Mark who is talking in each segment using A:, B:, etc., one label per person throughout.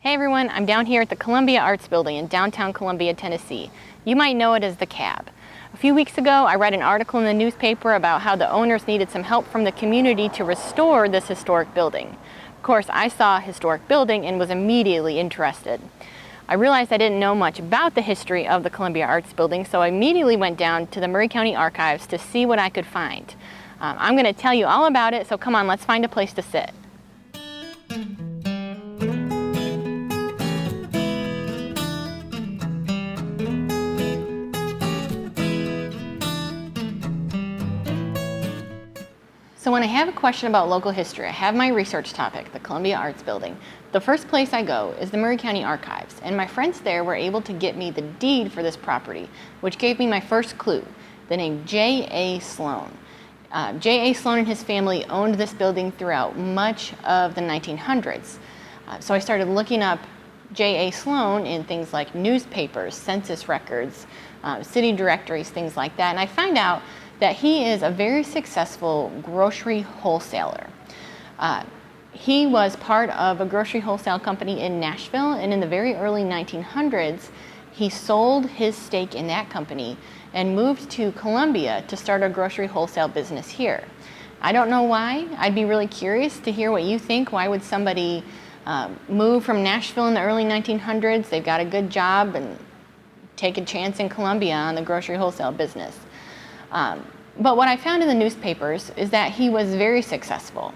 A: Hey everyone, I'm down here at the Columbia Arts Building in downtown Columbia, Tennessee. You might know it as the Cab. A few weeks ago, I read an article in the newspaper about how the owners needed some help from the community to restore this historic building. Of course, I saw a historic building and was immediately interested. I realized I didn't know much about the history of the Columbia Arts Building, so I immediately went down to the Maury County Archives to see what I could find. I'm going to tell you all about it, so come on, let's find a place to sit. So when I have a question about local history, I have my research topic, the Columbia Arts Building. The first place I go is the Maury County Archives, and my friends there were able to get me the deed for this property, which gave me my first clue, the name J.A. Sloan. J.A. Sloan and his family owned this building throughout much of the 1900s. So I started looking up J.A. Sloan in things like newspapers, census records, city directories, things like that, and I find out that he is a very successful grocery wholesaler. He was part of a grocery wholesale company in Nashville, and in the very early 1900s, he sold his stake in that company and moved to Columbia to start a grocery wholesale business here. I don't know why. I'd be really curious to hear what you think. Why would somebody move from Nashville in the early 1900s? They've got a good job and take a chance in Columbia on the grocery wholesale business. But what I found in the newspapers is that he was very successful.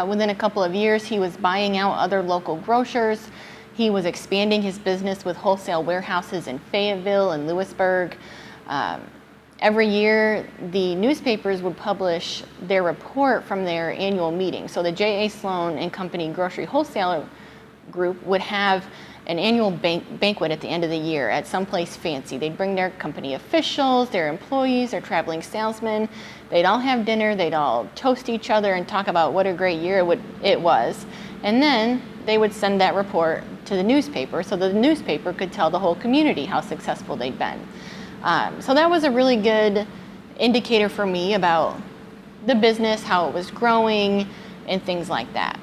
A: Within a couple of years, he was buying out other local grocers. He was expanding his business with wholesale warehouses in Fayetteville and Lewisburg. Every year, the newspapers would publish their report from their annual meeting. So the J.A. Sloan and Company Grocery Wholesaler Group would have an annual banquet at the end of the year at some place fancy. They'd bring their company officials, their employees, their traveling salesmen. They'd all have dinner, they'd all toast each other and talk about what a great year it was. And then they would send that report to the newspaper so the newspaper could tell the whole community how successful they'd been. So that was a really good indicator for me about the business, how it was growing, and things like that.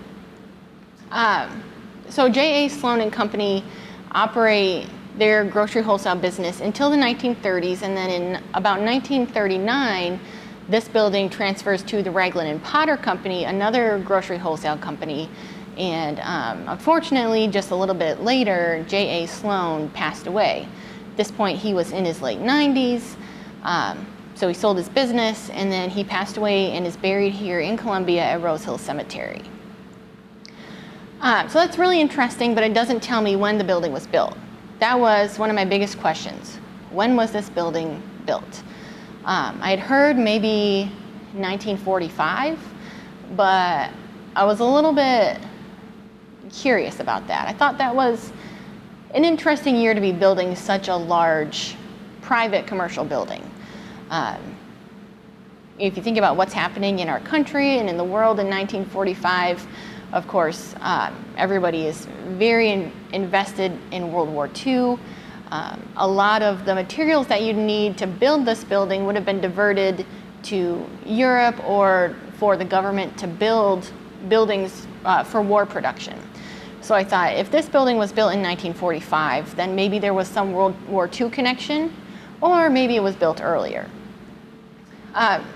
A: So J.A. Sloan and Company operate their grocery wholesale business until the 1930s, and then in about 1939, this building transfers to the Raglan and Potter Company, another grocery wholesale company. And unfortunately, just a little bit later, J.A. Sloan passed away. At this point, he was in his late 90s, so he sold his business, and then he passed away and is buried here in Columbia at Rose Hill Cemetery. So that's really interesting, but it doesn't tell me when the building was built. That was one of my biggest questions. When was this building built? I had heard maybe 1945, but I was a little bit curious about that. I thought that was an interesting year to be building such a large private commercial building. If you think about what's happening in our country and in the world in 1945, of course, everybody is very invested in World War II. A lot of the materials that you'd need to build this building would have been diverted to Europe or for the government to build buildings for war production. So I thought if this building was built in 1945, then maybe there was some World War II connection, or maybe it was built earlier.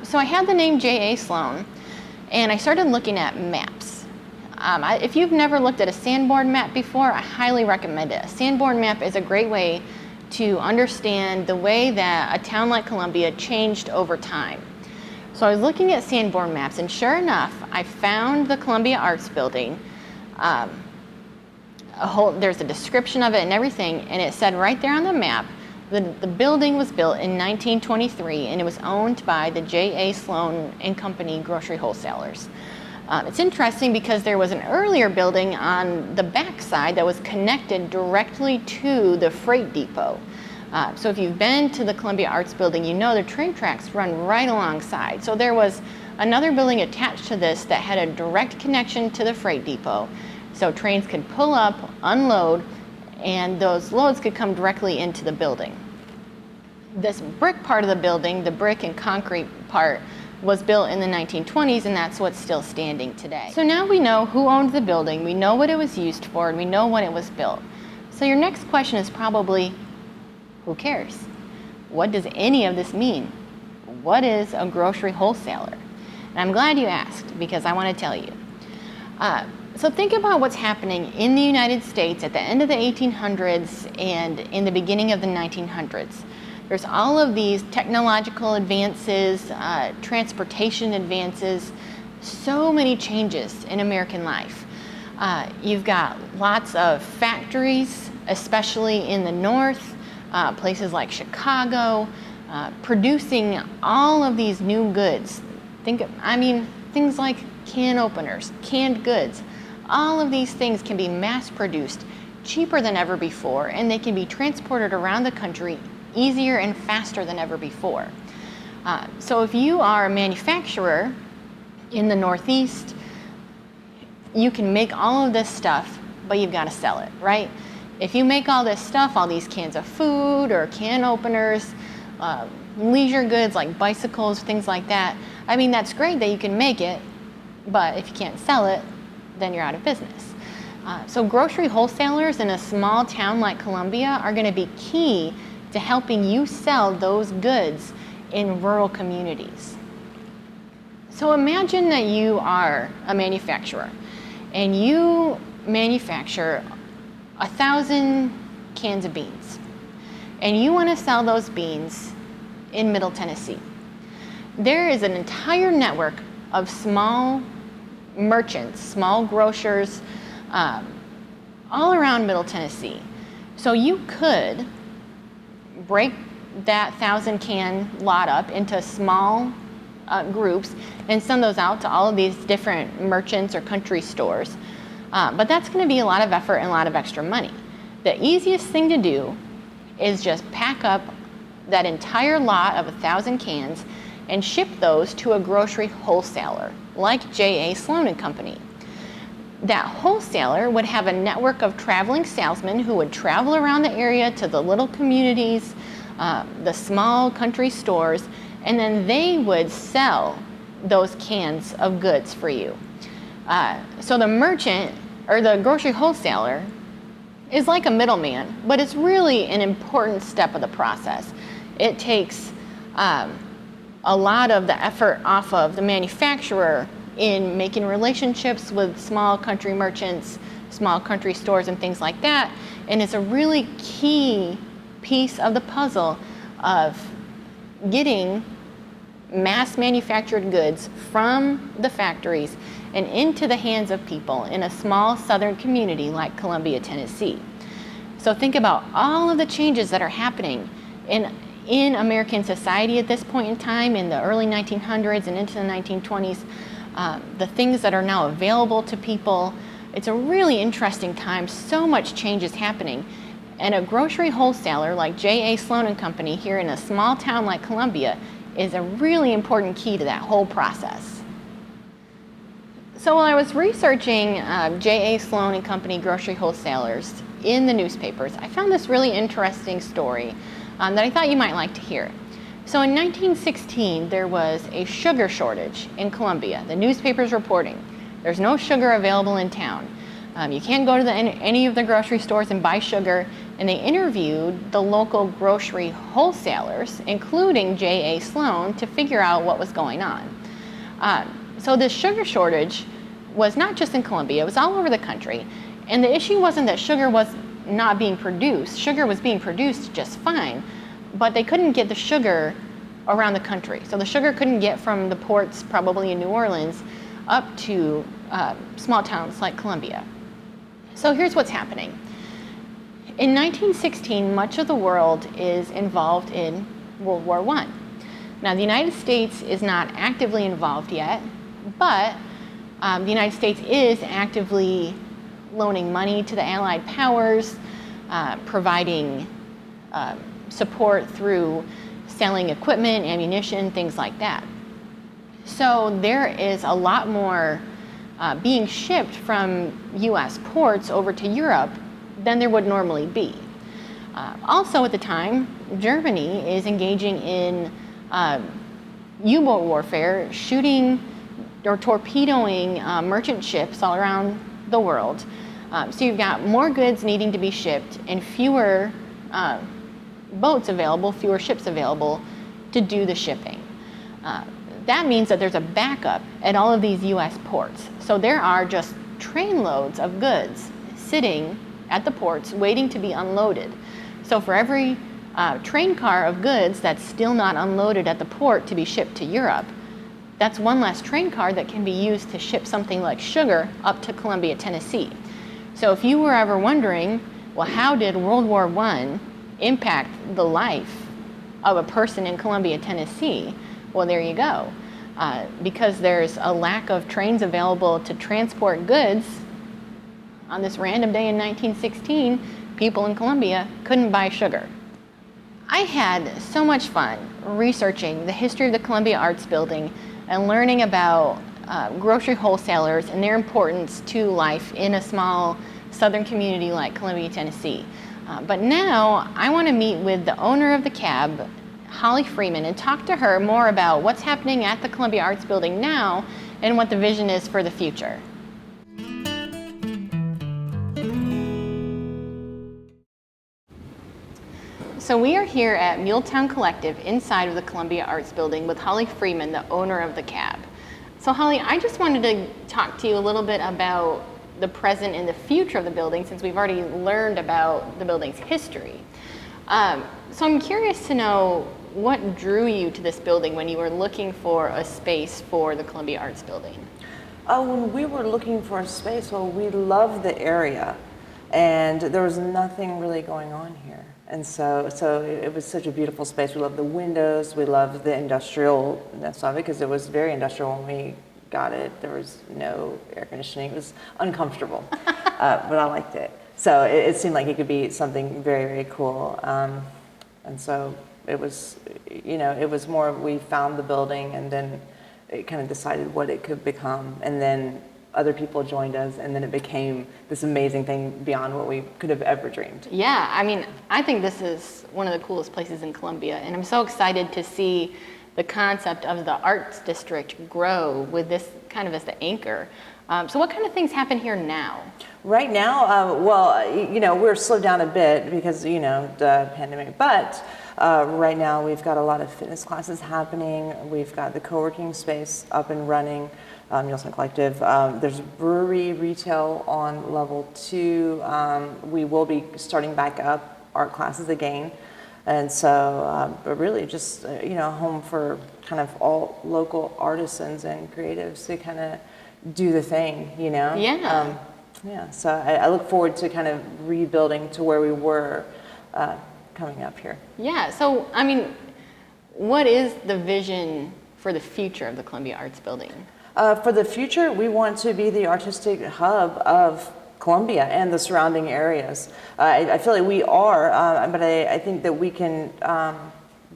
A: So I had the name J.A. Sloan, and I started looking at maps. If you've never looked at a Sanborn map before, I highly recommend it. A Sanborn map is a great way to understand the way that a town like Columbia changed over time. So I was looking at Sanborn maps, and sure enough, I found the Columbia Arts Building. There's a description of it and everything, and it said right there on the map, the building was built in 1923, and it was owned by the J.A. Sloan and Company grocery wholesalers. It's interesting because there was an earlier building on the back side that was connected directly to the freight depot. So if you've been to the Columbia Arts Building, you know the train tracks run right alongside. So there was another building attached to this that had a direct connection to the freight depot. So trains could pull up, unload, and those loads could come directly into the building. This brick part of the building, the brick and concrete part, was built in the 1920s, and that's what's still standing today. So now we know who owned the building, we know what it was used for, and we know when it was built. So your next question is probably, who cares? What does any of this mean? What is a grocery wholesaler? And I'm glad you asked, because I want to tell you. So think about what's happening in the United States at the end of the 1800s and in the beginning of the 1900s. There's all of these technological advances, transportation advances, so many changes in American life. You've got lots of factories, especially in the north, places like Chicago, producing all of these new goods. Things like can openers, canned goods. All of these things can be mass produced cheaper than ever before, and they can be transported around the country easier and faster than ever before. So if you are a manufacturer in the Northeast, you can make all of this stuff, but you've got to sell it, right? If you make all this stuff, all these cans of food or can openers, leisure goods like bicycles, things like that, that's great that you can make it, but if you can't sell it, then you're out of business. So grocery wholesalers in a small town like Columbia are going to be key to helping you sell those goods in rural communities. So imagine that you are a manufacturer and you manufacture 1,000 cans of beans, and you want to sell those beans in Middle Tennessee. There is an entire network of small merchants, small grocers, all around Middle Tennessee. So you could break that 1,000 can lot up into small groups and send those out to all of these different merchants or country stores. But that's going to be a lot of effort and a lot of extra money. The easiest thing to do is just pack up that entire lot of 1,000 cans and ship those to a grocery wholesaler like J.A. Sloan & Company. That wholesaler would have a network of traveling salesmen who would travel around the area to the little communities, the small country stores, and then they would sell those cans of goods for you. So the merchant or the grocery wholesaler is like a middleman, but it's really an important step of the process. It takes a lot of the effort off of the manufacturer in making relationships with small country merchants, small country stores, and things like that. And it's a really key piece of the puzzle of getting mass manufactured goods from the factories and into the hands of people in a small southern community like Columbia, Tennessee. So think about all of the changes that are happening in American society at this point in time, in the early 1900s and into the 1920s, the things that are now available to people. It's a really interesting time. So much change is happening. And a grocery wholesaler like J.A. Sloan & Company here in a small town like Columbia is a really important key to that whole process. So while I was researching J.A. Sloan & Company grocery wholesalers in the newspapers, I found this really interesting story that I thought you might like to hear. So in 1916, there was a sugar shortage in Columbia. The newspaper's reporting there's no sugar available in town. You can't go to any of the grocery stores and buy sugar. And they interviewed the local grocery wholesalers, including J.A. Sloan, to figure out what was going on. So this sugar shortage was not just in Columbia, it was all over the country. And the issue wasn't that sugar was not being produced. Sugar was being produced just fine, but they couldn't get the sugar around the country. So the sugar couldn't get from the ports, probably in New Orleans, up to small towns like Columbia. So here's what's happening. In 1916, much of the world is involved in World War I. Now, the United States is not actively involved yet, but the United States is actively loaning money to the Allied powers, providing support through selling equipment, ammunition, things like that. So there is a lot more being shipped from U.S. ports over to Europe than there would normally be. Also at the time, Germany is engaging in U-boat warfare, shooting or torpedoing merchant ships all around the world. So you've got more goods needing to be shipped and fewer boats available, fewer ships available to do the shipping. That means that there's a backup at all of these U.S. ports. So there are just trainloads of goods sitting at the ports waiting to be unloaded. So for every train car of goods that's still not unloaded at the port to be shipped to Europe, that's one less train car that can be used to ship something like sugar up to Columbia, Tennessee. So if you were ever wondering, well, how did World War I impact the life of a person in Columbia, Tennessee? Well, there you go. Because there's a lack of trains available to transport goods, on this random day in 1916, people in Columbia couldn't buy sugar. I had so much fun researching the history of the Columbia Arts Building and learning about grocery wholesalers and their importance to life in a small southern community like Columbia, Tennessee. But now I want to meet with the owner of the cab, Holly Freeman, and talk to her more about what's happening at the Columbia Arts Building now and what the vision is for the future. So we are here at Muletown Collective inside of the Columbia Arts Building with Holly Freeman, the owner of the cab. So Holly, I just wanted to talk to you a little bit about the present and the future of the building, since we've already learned about the building's history. So I'm curious to know what drew you to this building when you were looking for a space for the Columbia Arts Building?
B: When we were looking for a space, well, we loved the area, and there was nothing really going on here. And so it was such a beautiful space. We loved the windows, we loved the industrialness of it, because it was very industrial when we got it. There was no air conditioning. It was uncomfortable, but I liked it. So it seemed like it could be something very, very cool. And so it was, it was more, we found the building and then it kind of decided what it could become. And then other people joined us, and then it became this amazing thing beyond what we could have ever dreamed.
A: Yeah, I mean, I think this is one of the coolest places in Columbia, and I'm so excited to see the concept of the Arts District grow with this kind of as the anchor. So what kind of things happen here now?
B: Right now, we're slowed down a bit because, the pandemic, but right now we've got a lot of fitness classes happening. We've got the co-working space up and running, Muletown Collective. There's brewery retail on level 2. We will be starting back up art classes again. And so, but really just, home for kind of all local artisans and creatives to kind of do the thing,
A: Yeah.
B: So I look forward to kind of rebuilding to where we were coming up here.
A: Yeah, so, I mean, what is the vision for the future of the Columbia Arts Building?
B: For the future, we want to be the artistic hub of Columbia and the surrounding areas. I feel like we are, but I think that we can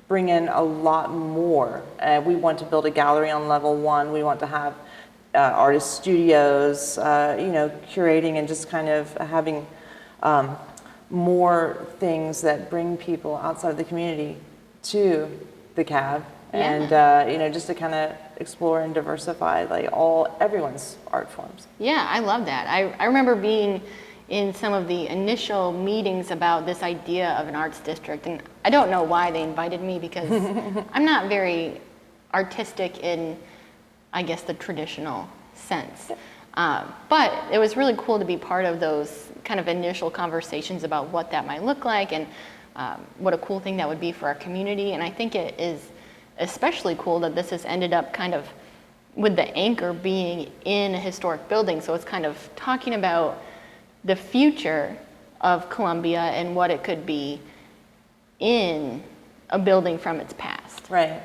B: bring in a lot more. We want to build a gallery on level 1. We want to have artist studios, curating and just kind of having more things that bring people outside of the community to the cab.
A: Yeah.
B: And just to kind of explore and diversify everyone's art forms.
A: Yeah, I love that. I remember being in some of the initial meetings about this idea of an arts district, and I don't know why they invited me, because I'm not very artistic in, I guess, the traditional sense. But it was really cool to be part of those kind of initial conversations about what that might look like and what a cool thing that would be for our community. And I think it is especially cool that this has ended up kind of with the anchor being in a historic building. So it's kind of talking about the future of Columbia and what it could be in a building from its past.
B: Right.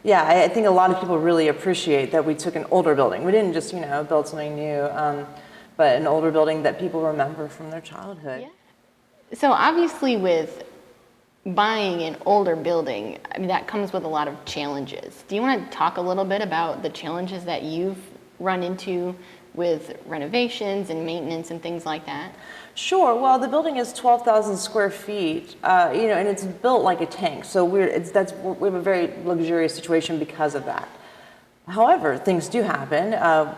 B: Yeah, I think a lot of people really appreciate that we took an older building. We didn't just, build something new, but an older building that people remember from their childhood.
A: Yeah. So obviously with buying an older building, I mean, that comes with a lot of challenges. Do you want to talk a little bit about the challenges that you've run into with renovations and maintenance and things like that?
B: Sure. Well, the building is 12,000 square feet, and it's built like a tank. So we have a very luxurious situation because of that. However, things do happen.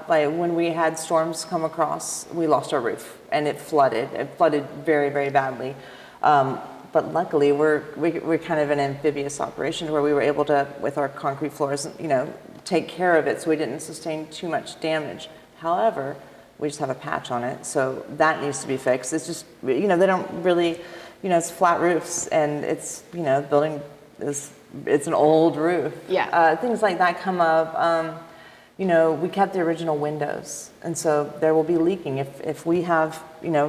B: Like when we had storms come across, we lost our roof, and it flooded. It flooded very, very badly. But luckily, we're kind of an amphibious operation where we were able to, with our concrete floors, take care of it, so we didn't sustain too much damage. However, we just have a patch on it, so that needs to be fixed. It's just, they don't really, it's flat roofs, and it's, building is, it's an old roof.
A: Yeah.
B: Things like that come up. We kept the original windows, and so there will be leaking. If we have,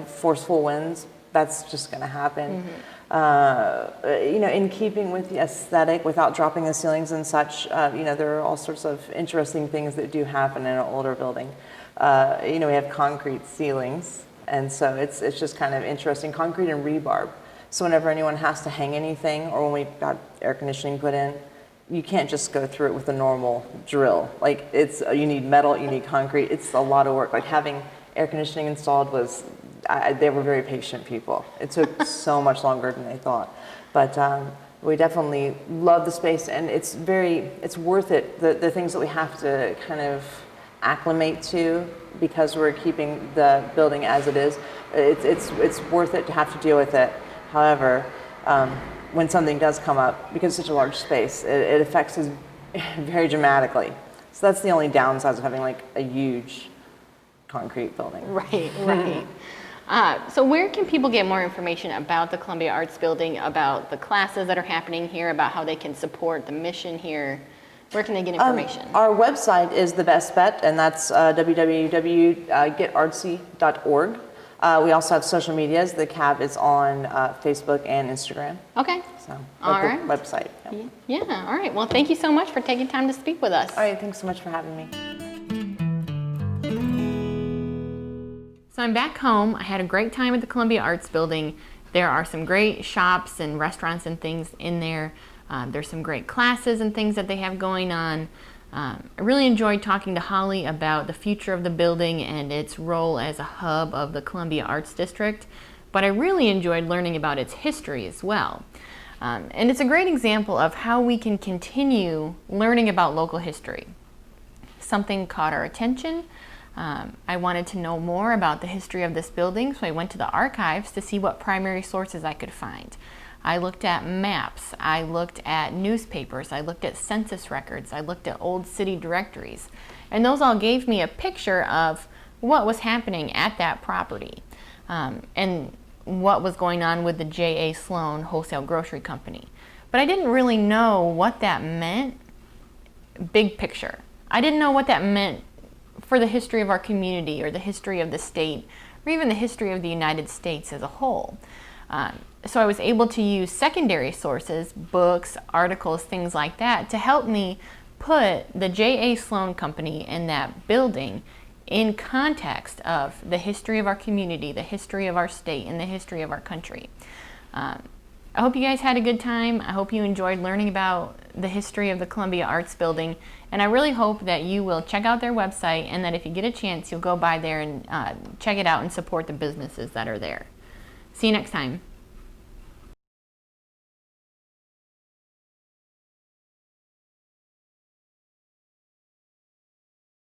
B: forceful winds, that's just going to happen. In keeping with the aesthetic, without dropping the ceilings and such, there are all sorts of interesting things that do happen in an older building. We have concrete ceilings, and so it's just kind of interesting. Concrete and rebarb. So whenever anyone has to hang anything, or when we got air conditioning put in, you can't just go through it with a normal drill. Like you need metal, you need concrete. It's a lot of work. Like having air conditioning installed they were very patient people. It took so much longer than they thought, but we definitely love the space, and it's worth it. The things that we have to kind of acclimate to because we're keeping the building as it is. It's worth it to have to deal with it. However, when something does come up, because it's such a large space, it affects us very dramatically. So that's the only downside of having like a huge concrete building.
A: Right. So where can people get more information about the Columbia Arts Building, about the classes that are happening here, about how they can support the mission here? Where can they get information?
B: Our website is the best bet, and that's www.getartsy.org. We also have social medias. The CAB is on Facebook and Instagram.
A: Okay.
B: So,
A: all right.
B: Website.
A: Yeah. All right. Well, thank you so much for taking time to speak with us.
B: All right. Thanks so much for having me.
A: So I'm back home. I had a great time at the Columbia Arts Building. There are some great shops and restaurants and things in there. There's some great classes and things that they have going on. I really enjoyed talking to Holly about the future of the building and its role as a hub of the Columbia Arts District, but I really enjoyed learning about its history as well. And it's a great example of how we can continue learning about local history. Something caught our attention. I wanted to know more about the history of this building, so I went to the archives to see what primary sources I could find. I looked at maps, I looked at newspapers, I looked at census records, I looked at old city directories, and those all gave me a picture of what was happening at that property and what was going on with the J.A. Sloan Wholesale Grocery Company. But I didn't really know what that meant, big picture. I didn't know what that meant for the history of our community or the history of the state or even the history of the United States as a whole. So I was able to use secondary sources, books, articles, things like that, to help me put the J.A. Sloan Company and that building in context of the history of our community, the history of our state, and the history of our country. I hope you guys had a good time. I hope you enjoyed learning about the history of the Columbia Arts Building, and I really hope that you will check out their website and that if you get a chance, you'll go by there and check it out and support the businesses that are there. See you next time.